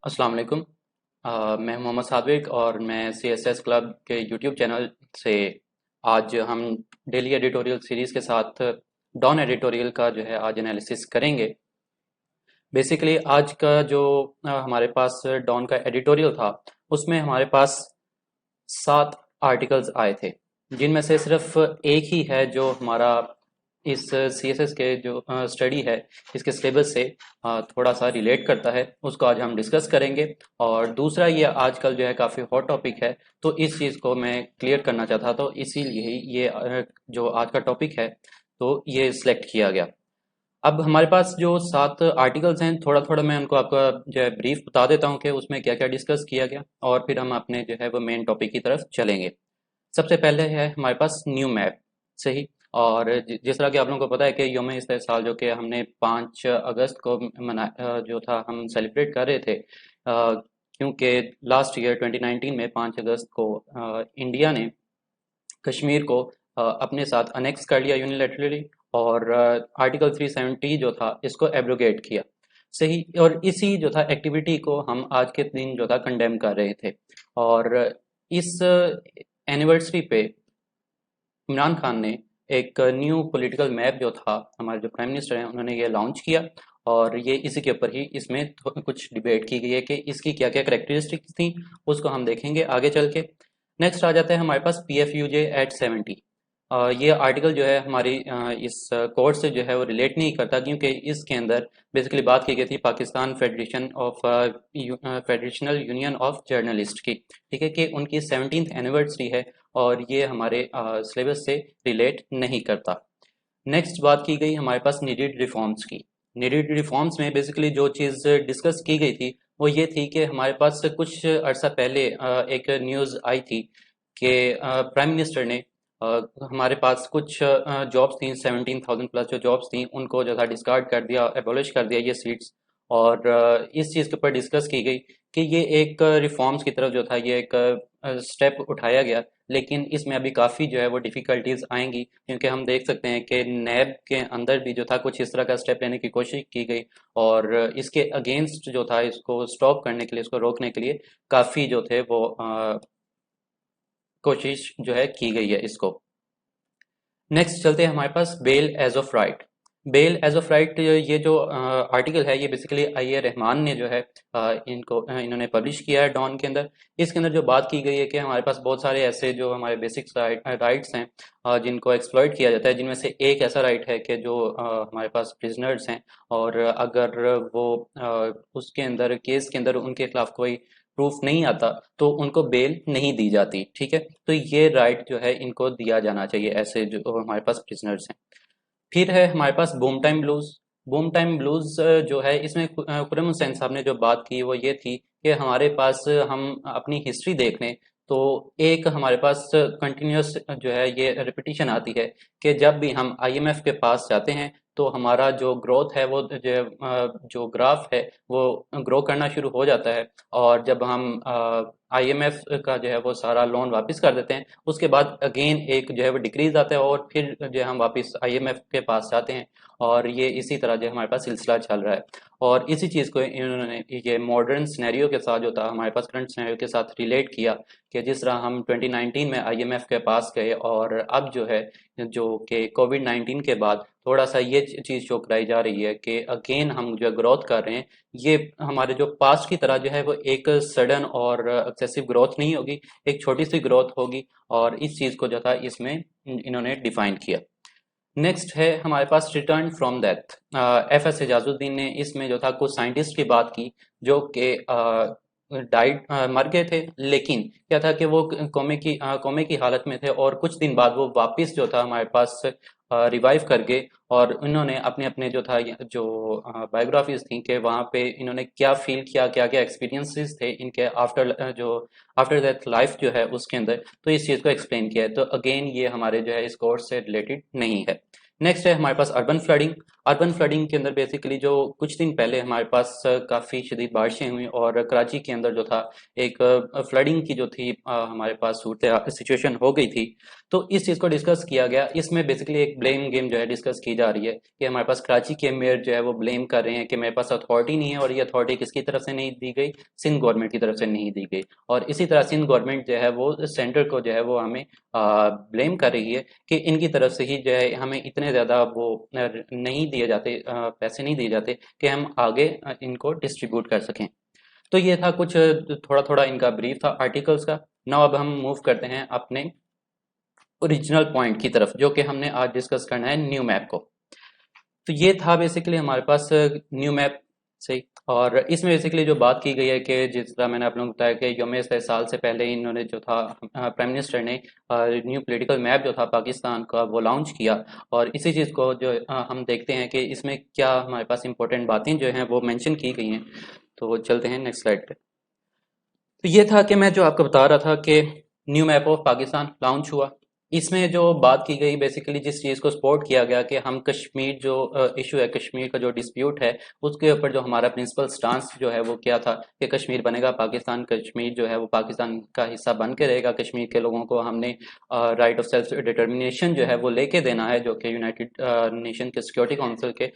अस्सलाम वालेकुम। मैं मोहम्मद सादिक और मैं सीएसएस क्लब के यूट्यूब चैनल से आज हम डेली एडिटोरियल सीरीज़ के साथ डॉन एडिटोरियल का जो है आज एनालिसिस करेंगे। बेसिकली आज का जो हमारे पास डॉन का एडिटोरियल था उसमें हमारे पास 7 आर्टिकल्स आए थे, जिनमें से सिर्फ एक ही है जो हमारा इस सीएसएस के जो स्टडी है इसके सिलेबस से थोड़ा सा रिलेट करता है, उसको आज हम डिस्कस करेंगे। और दूसरा ये आजकल जो है काफ़ी हॉट टॉपिक है, तो इस चीज़ को मैं क्लियर करना चाहता, तो इसीलिए ये जो आज का टॉपिक है तो ये सिलेक्ट किया गया। अब हमारे पास जो 7 आर्टिकल्स हैं, थोड़ा थोड़ा मैं उनको आपका जो है ब्रीफ बता देता हूँ कि उसमें क्या क्या डिस्कस किया गया, और फिर हम अपने जो है वो मेन टॉपिक की तरफ चलेंगे। सबसे पहले है हमारे पास न्यू मैप। सही। और जिस तरह कि आप लोगों को पता है कि यौम इस्तेहसाल जो कि हमने 5 अगस्त को जो था हम सेलिब्रेट कर रहे थे, क्योंकि लास्ट ईयर 2019 में 5 अगस्त को इंडिया ने कश्मीर को अपने साथ अनेक्स कर लिया यूनिलैटरली, और आर्टिकल 370 जो था इसको एब्रोगेट किया। सही। और इसी जो था एक्टिविटी को हम आज के दिन जो था कंडेम कर रहे थे। और इस एनिवर्सरी पे इमरान खान ने एक न्यू पॉलिटिकल मैप जो था, हमारे जो प्राइम मिनिस्टर हैं उन्होंने ये लॉन्च किया, और ये इसी के ऊपर ही इसमें कुछ डिबेट की गई है कि इसकी क्या क्या करेक्टरिस्टिक्स थी, उसको हम देखेंगे आगे चल के। नेक्स्ट आ जाता है हमारे पास PFUJ एट 70। ये आर्टिकल जो है हमारी इस कोर्स से जो है वो रिलेट नहीं करता, क्योंकि इसके अंदर बेसिकली बात की गई थी Pakistan federation of federational union of journalist की। ठीक है, कि उनकी 17th एनिवर्सरी है, और ये हमारे सिलेबस से रिलेट नहीं करता। नेक्स्ट बात की गई हमारे पास नीडेड रिफॉर्म्स की। नीडेड रिफॉर्म्स में बेसिकली जो चीज़ डिस्कस की गई थी वो ये थी कि हमारे पास कुछ अर्सा पहले एक न्यूज़ आई थी कि प्राइम मिनिस्टर ने हमारे पास कुछ जॉब्स थी, 17,000 प्लस जो जॉब्स थी उनको जो था डिस्कार्ड कर दिया, एबॉलिश कर दिया ये सीट्स। और इस चीज़ के ऊपर डिस्कस की गई कि ये एक रिफॉर्म्स की तरफ जो था ये एक स्टेप उठाया गया, लेकिन इसमें अभी काफ़ी जो है वो डिफ़िकल्टीज आएंगी, क्योंकि हम देख सकते हैं कि नैब के अंदर भी जो था कुछ इस तरह का स्टेप लेने की कोशिश की गई, और इसके अगेंस्ट जो था इसको स्टॉप करने के लिए, इसको रोकने के लिए काफ़ी जो थे वो कोशिश जो है की गई है इसको। नेक्स्ट चलते हैं हमारे पास bell edge of right. Bell edge of right, ये जो आर्टिकल है ये बेसिकली आई ए रहमान ने जो है इन्होंने पब्लिश किया है डॉन के अंदर। इसके अंदर जो बात की गई है कि हमारे पास बहुत सारे ऐसे जो हमारे बेसिक राइट्स हैं जिनको एक्सप्लॉइट किया जाता है, जिनमें से एक ऐसा राइट है कि जो हमारे पास प्रिजनर्स हैं, और अगर वो उसके अंदर केस के अंदर उनके खिलाफ कोई प्रूफ नहीं आता तो उनको बेल नहीं दी जाती। ठीक है, तो ये राइट जो है इनको दिया जाना चाहिए ऐसे जो हमारे पास प्रिजनर्स हैं। फिर है हमारे पास boom time blues. Boom time blues जो है इसमें खुर्रम हुसैन साहब ने जो बात की वो ये थी कि हमारे पास हम अपनी हिस्ट्री देख लें तो एक हमारे पास कंटिन्यूस जो है ये रिपीटिशन आती है कि जब भी हम IMF के पास जाते हैं तो हमारा जो ग्रोथ है वो जो ग्राफ है वो ग्रो करना शुरू हो जाता है, और जब हम IMF का जो है वो सारा लोन वापस कर देते हैं उसके बाद अगेन एक जो है वो डिक्रीज आता है, और फिर जो है हम वापस IMF के पास जाते हैं, और ये इसी तरह जो है हमारे पास सिलसिला चल रहा है। और इसी चीज़ को इन्होंने ये मॉडर्न सिनेरियो के साथ जो था हमारे पास करंट सिनेरियो के साथ रिलेट किया, कि जिस तरह हम 2019 में IMF के पास गए, और अब जो है जो कि कोविड-19 के बाद थोड़ा सा ये चीज़ शो कराई जा रही है कि अगेन हम जो ग्रोथ कर रहे हैं, ये हमारे जो पास्ट की तरह जो है वो एक सडन और एक्सेसिव ग्रोथ नहीं होगी, एक छोटी सी ग्रोथ होगी, और इस चीज़ को जो था इसमें इन्होंने डिफाइन किया। नेक्स्ट है हमारे पास return from death. FS Aijazuddin ने इसमें जो था कुछ साइंटिस्ट की बात की जो कि डाइड मर गए थे, लेकिन क्या था कि वो कोमे की हालत में थे, और कुछ दिन बाद वो वापस जो था हमारे पास रिवाइव कर गए, और इन्होंने अपने अपने जो था जो बायोग्राफीज थी कि वहाँ पे इन्होंने क्या फील किया, क्या क्या एक्सपीरियंसेस थे इनके आफ्टर डेथ लाइफ जो है उसके अंदर, तो इस चीज़ को एक्सप्लेन किया है। तो अगेन ये हमारे जो है इस कोर्स से रिलेटेड नहीं है। नेक्स्ट है हमारे पास अर्बन फ्लडिंग। अर्बन फ्लडिंग के अंदर बेसिकली जो कुछ दिन पहले हमारे पास काफ़ी शदीद बारिशें हुई और कराची के अंदर जो था एक फ्लडिंग की जो थी हमारे पास सूरत सिचुएशन हो गई थी। तो इस चीज़ को डिस्कस किया गया। इसमें बेसिकली एक ब्लेम गेम जो है डिस्कस की जा रही है कि हमारे पास कराची के मेयर जो है वो ब्लेम कर रहे हैं कि मेरे पास अथॉरिटी नहीं है, और ये अथॉरिटी किसकी तरफ से नहीं दी गई, सिंध गवर्नमेंट की तरफ से नहीं दी गई। और इसी तरह सिंध गवर्नमेंट जो है वो सेंटर को जो है वो हमें ब्लेम कर रही है कि इनकी तरफ से ही जो है हमें इतने ज़्यादा वो नहीं दिए जाते, पैसे नहीं दिए जाते कि हम आगे इनको डिस्ट्रीब्यूट कर सकें। तो ये था कुछ थोड़ा थोड़ा इनका ब्रीफ था आर्टिकल्स का। नाउ अब हम मूव करते हैं अपने ओरिजिनल पॉइंट की तरफ, जो कि हमने आज डिस्कस करना है न्यू मैप को। तो ये था बेसिकली हमारे पास न्यू मैप से। और इसमें बेसिकली जो बात की गई है कि जिस तरह मैंने आप लोगों को बताया कि यौम साल से पहले इन्होंने जो था प्राइम मिनिस्टर ने न्यू पॉलिटिकल मैप जो था पाकिस्तान का वो लॉन्च किया। और इसी चीज़ को जो हम देखते हैं कि इसमें क्या हमारे पास इंपॉर्टेंट बातें जो हैं वो मेंशन की गई हैं। तो चलते हैं नेक्स्ट स्लाइड पे। तो ये था कि मैं जो आपको बता रहा था कि new map of Pakistan launch हुआ। इसमें जो बात की गई बेसिकली जिस चीज़ को सपोर्ट किया गया कि हम कश्मीर जो इशू है, कश्मीर का जो डिस्प्यूट है, उसके ऊपर जो हमारा प्रिंसिपल स्टांस जो है वो क्या था कि कश्मीर बनेगा पाकिस्तान, कश्मीर जो है वो पाकिस्तान का हिस्सा बन के रहेगा। कश्मीर के लोगों को हमने राइट ऑफ सेल्फ डिटर्मिनेशन जो है वो लेके देना है, जो कि यूनाइटेड नेशन के सिक्योरिटी काउंसिल के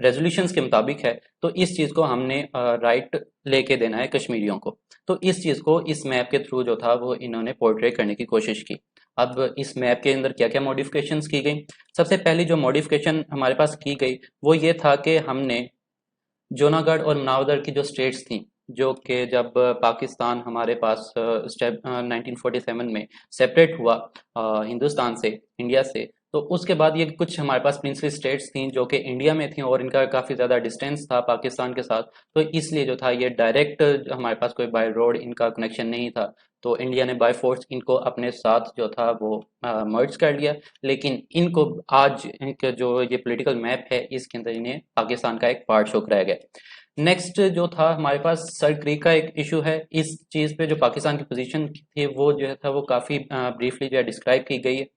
रेजोल्यूशंस के मुताबिक है। तो इस चीज़ को हमने राइट लेके देना है कश्मीरियों को। तो इस चीज़ को इस मैप के थ्रू जो था वो इन्होंने पोर्ट्रे करने की कोशिश की। अब इस मैप के अंदर क्या क्या मॉडिफिकेशंस की गई। सबसे पहली जो मॉडिफिकेशन हमारे पास की गई वो ये था कि हमने जूनागढ़ और नावदर की जो स्टेट्स थी, जो कि जब पाकिस्तान हमारे पास स्टेप 1947 में सेपरेट हुआ हिंदुस्तान से, इंडिया से, तो उसके बाद ये कुछ हमारे पास प्रिंसली स्टेट्स थी जो कि इंडिया में थी और इनका काफ़ी ज़्यादा डिस्टेंस था पाकिस्तान के साथ। तो इसलिए जो था ये डायरेक्ट हमारे पास कोई बाय रोड इनका कनेक्शन नहीं था। तो इंडिया ने बाय फोर्स इनको अपने साथ जो था वो मर्ज कर लिया। लेकिन इनको आज इनका जो ये पॉलिटिकल मैप है इसके अंदर इन्हें पाकिस्तान का एक पार्ट शो कराया गया। नेक्स्ट जो था हमारे पास सर क्रीक का एक इशू है। इस चीज़ पे जो पाकिस्तान की पोजीशन थी वो जो था वो काफ़ी ब्रीफली जो है डिस्क्राइब की गई है।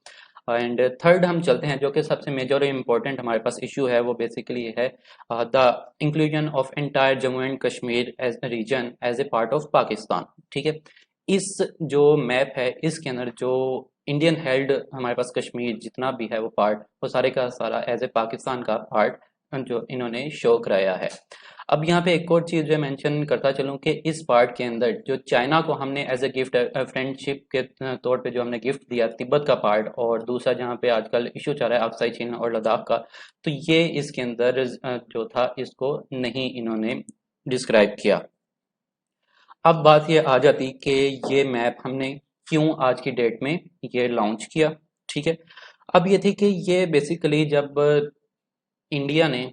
एंड थर्ड हम चलते हैं, जो कि सबसे मेजर इम्पोर्टेंट हमारे पास इशू है, वो बेसिकली है the inclusion of entire Jammu and Kashmir as region as a part of Pakistan. ठीक है, इस जो मैप है इसके अंदर जो इंडियन हेल्ड हमारे पास कश्मीर जितना भी है वो पार्ट, वो सारे का सारा एज ए पाकिस्तान का पार्ट जो इन्होंने शो कराया है। अब यहाँ पे एक और चीज़ जो मेंशन करता चलूँ कि इस पार्ट के अंदर जो चाइना को हमने एज ए गिफ्ट फ्रेंडशिप के तौर पे जो हमने गिफ्ट दिया तिब्बत का पार्ट, और दूसरा जहाँ पे आजकल इशू चल रहा है अक्साई चीन और लद्दाख का, तो ये इसके अंदर जो था इसको नहीं इन्होंने डिस्क्राइब किया। अब बात ये आ जाती कि ये मैप हमने क्यों आज की डेट में ये लॉन्च किया। ठीक है, अब ये थी कि ये बेसिकली जब इंडिया ने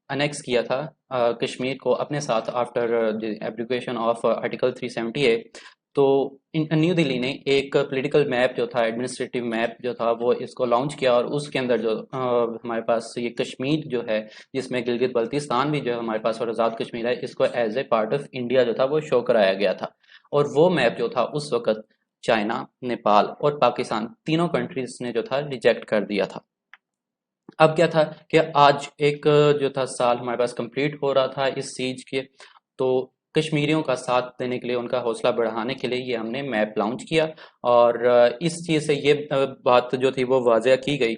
अनेक्स किया था कश्मीर को अपने साथ after the abdication of article 378, तो न्यू दिल्ली ने एक पॉलिटिकल मैप जो था, एडमिनिस्ट्रेटिव मैप जो था, वो इसको लॉन्च किया। और उसके अंदर जो हमारे पास ये कश्मीर जो है, जिसमें गिलगित बल्तिस्तान भी जो है हमारे पास और आज़ाद कश्मीर है, इसको as a part of India जो था वो शो कराया गया था। और वो मैप जो था उस वक्त चाइना, नेपाल और पाकिस्तान तीनों कंट्रीज ने जो था रिजेक्ट कर दिया था। अब क्या था कि आज एक जो था साल हमारे पास कंप्लीट हो रहा था इस सीज के। तो कश्मीरियों का साथ देने के लिए, उनका हौसला बढ़ाने के लिए ये हमने मैप लॉन्च किया। और इस चीज़ से ये बात जो थी वो वाज़ह की गई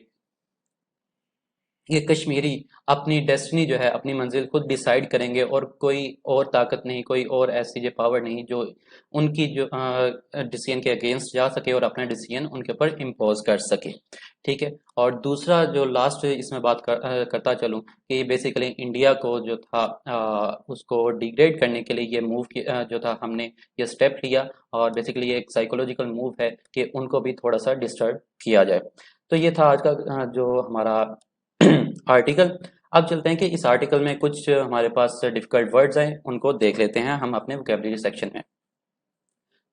ये कश्मीरी अपनी डेस्टिनी जो है, अपनी मंजिल खुद डिसाइड करेंगे, और कोई और ताकत नहीं, कोई और ऐसी जो पावर नहीं जो उनकी जो डिसीजन के अगेंस्ट जा सके और अपना डिसीजन उनके ऊपर इम्पोज कर सके। ठीक है, और दूसरा जो लास्ट इसमें बात करता चलूँ कि बेसिकली इंडिया को जो था उसको डिग्रेड करने के लिए ये मूव जो था हमने ये स्टेप लिया। और बेसिकली ये एक साइकोलॉजिकल मूव है कि उनको भी थोड़ा सा डिस्टर्ब किया जाए। तो ये था आज का जो हमारा आर्टिकल। अब चलते हैं कि इस आर्टिकल में कुछ हमारे पास डिफिकल्ट वर्ड्स हैं, उनको देख लेते हैं हम अपने वोकेबलरी सेक्शन में।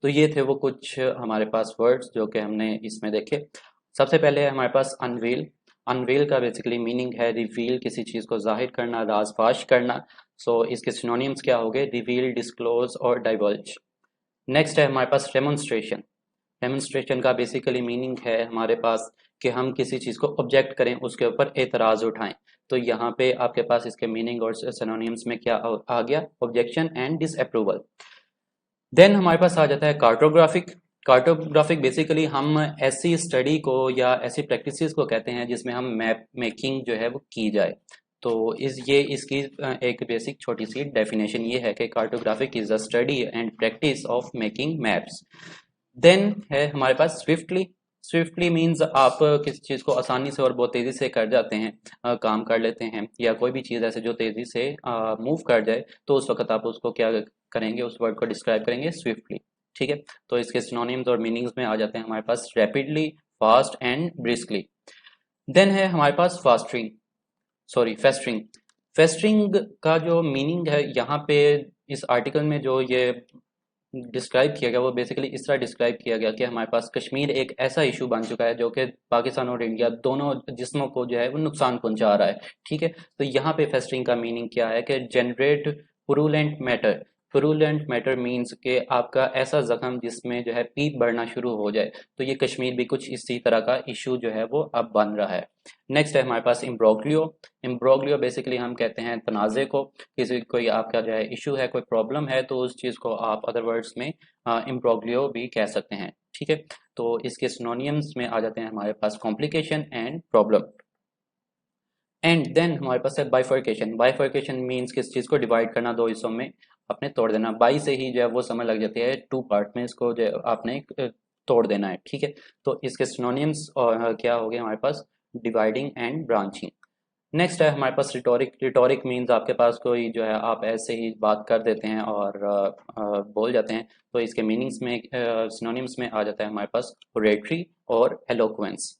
तो ये थे वो कुछ हमारे पास वर्ड्स जो कि हमने इसमें देखे। सबसे पहले है हमारे पास अनवील। अनवील का बेसिकली मीनिंग है रिवील, किसी चीज़ को जाहिर करना, राजफाश करना। सो इसके सिनोनिम्स क्या हो गए, रिवील, डिस्क्लोज और डाइवर्ज। नेक्स्ट है हमारे पास डेमोन्स्ट्रेशन। डेमोन्स्ट्रेशन का बेसिकली मीनिंग है हमारे पास कि हम किसी चीज़ को ऑब्जेक्ट करें, उसके ऊपर एतराज़ उठाएं। तो यहाँ पे आपके पास इसके मीनिंग और सिनोनिम्स में क्या आ गया, ऑब्जेक्शन एंड डिसअप्रूवल। देन हमारे पास आ जाता है कार्टोग्राफिक। कार्टोग्राफिक बेसिकली हम ऐसी स्टडी को या ऐसी प्रैक्टिसेस को कहते हैं जिसमें हम मैप मेकिंग जो है वो की जाए। तो इसकी एक बेसिक छोटी सी डेफिनेशन ये है कि cartographic is the study and practice of making maps. Then है हमारे पास स्विफ्टली। स्विफ्टली मीन्स आप किसी चीज़ को आसानी से और बहुत तेज़ी से कर जाते हैं, काम कर लेते हैं, या कोई भी चीज़ ऐसे जो तेज़ी से मूव कर जाए, तो उस वक्त आप उसको क्या करेंगे, उस वर्ड को डिस्क्राइब करेंगे स्विफ्टली। ठीक है, तो इसके सिनोनिम्स और मीनिंग्स में आ जाते हैं हमारे पास rapidly, fast and briskly. Then है हमारे पास फास्टरिंग, सॉरी फेस्टरिंग। फेस्टरिंग का जो मीनिंग है यहाँ पे इस आर्टिकल में जो ये डिस्क्राइब किया गया वो बेसिकली इस तरह डिस्क्राइब किया गया कि हमारे पास कश्मीर एक ऐसा इशू बन चुका है जो कि पाकिस्तान और इंडिया दोनों जिस्मों को जो है वो नुकसान पहुंचा रहा है। ठीक है, तो यहाँ पे फेस्टिंग का मीनिंग क्या है कि generate purulent matter. Purulent matter means कि आपका ऐसा जख्म जिसमें जो है पीप बढ़ना शुरू हो जाए। तो ये कश्मीर भी कुछ इसी तरह का इशू जो है वो अब बन रहा है। नेक्स्ट है हमारे पास इम्ब्रोग्लियो। इम्ब्रोग्लियो बेसिकली हम कहते हैं तनाज़े को, किसी कोई आपका जो है इशू है, कोई प्रॉब्लम है, तो उस चीज़ को आप अदर वर्ड्स में इम्ब्रोग्लियो भी कह सकते हैं। ठीक है, तो इसके सिनोनियम्स में आ जाते हैं हमारे पास complication and problem. And then हमारे पास है बाइफर्केशन। बाइफर्केशन मीन्स किस चीज़ को डिवाइड करना, दो हिस्सों में आपने तोड़ देना। बाई से ही जो है वो समझ लग जाती है टू पार्ट में इसको जो है आपने तोड़ देना है। ठीक है, तो इसके सिनोनियम्स और क्या हो गए हमारे पास, डिवाइडिंग एंड ब्रांचिंग। नेक्स्ट है हमारे पास रिटोरिक। रिटोरिक मीन्स आपके पास कोई जो है आप ऐसे ही बात कर देते हैं और बोल जाते हैं। तो इसके मीनिंग्स में सिनोनिम्स में आ जाता है हमारे पास ओरेटरी और एलोक्वेंस।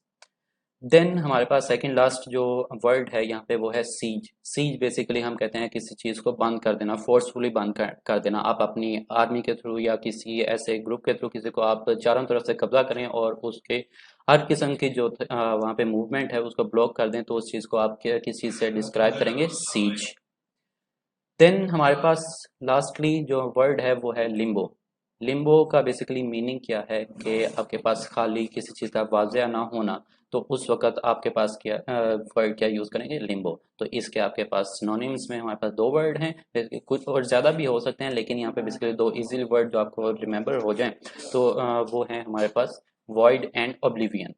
देन हमारे पास सेकंड लास्ट जो वर्ड है यहाँ पे वो है सीज। सीज बेसिकली हम कहते हैं किसी चीज़ को बंद कर देना, फोर्सफुली बंद कर देना। आप अपनी आर्मी के थ्रू या किसी ऐसे ग्रुप के थ्रू किसी को आप चारों तरफ से कब्जा करें और उसके हर किस्म की जो वहाँ पे मूवमेंट है उसको ब्लॉक कर दें, तो उस चीज़ को आप किस चीज़ से डिस्क्राइब करेंगे, सीज। देन हमारे पास लास्टली जो वर्ड है वो है लिम्बो। लिम्बो का बेसिकली मीनिंग क्या है कि आपके पास खाली किसी चीज़ का वाज़ह ना होना, तो उस वक़्त आपके पास क्या वर्ड क्या यूज़ करेंगे, लिम्बो। तो इसके आपके पास सिनोनिम्स में हमारे पास दो वर्ड हैं, कुछ और ज़्यादा भी हो सकते हैं, लेकिन यहाँ पे बेसिकली दो इजी वर्ड जो आपको रिमेंबर हो जाएं, तो वो हैं हमारे पास वॉइड एंड ऑब्लिवियन।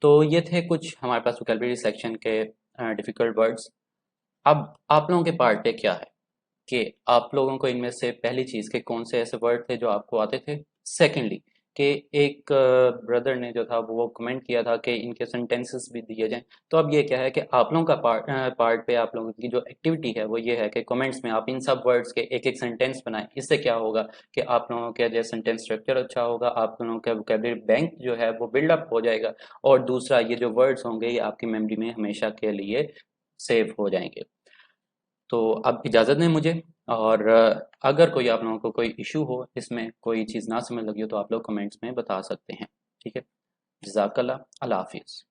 तो ये थे कुछ हमारे पास वोकैबुलरी सेक्शन के डिफ़िकल्ट वर्ड्स। अब आप लोगों के पार्ट पे क्या है कि आप लोगों को इनमें से पहली चीज़ के कौन से ऐसे वर्ड थे जो आपको आते थे। सेकेंडली कि एक ब्रदर ने जो था वो कमेंट किया था कि इनके सेंटेंसेस भी दिए जाएं। तो अब ये क्या है कि आप लोगों का पार्ट पे आप लोगों की जो एक्टिविटी है वो ये है कि कमेंट्स में आप इन सब वर्ड्स के एक एक सेंटेंस बनाएं। इससे क्या होगा कि आप लोगों का जो सेंटेंस स्ट्रक्चर अच्छा होगा, आप लोगों का वोकैबुलरी बैंक जो है वो बिल्डअप हो जाएगा, और दूसरा ये जो वर्ड्स होंगे ये आपकी मेमोरी में हमेशा के लिए सेव हो जाएंगे। तो अब इजाज़त दें मुझे, और अगर कोई आप लोगों को कोई इशू हो, इसमें कोई चीज़ ना समझ लगी हो, तो आप लोग कमेंट्स में बता सकते हैं। ठीक है, जज़ाकल्लाह, अल्लाह हाफिज़।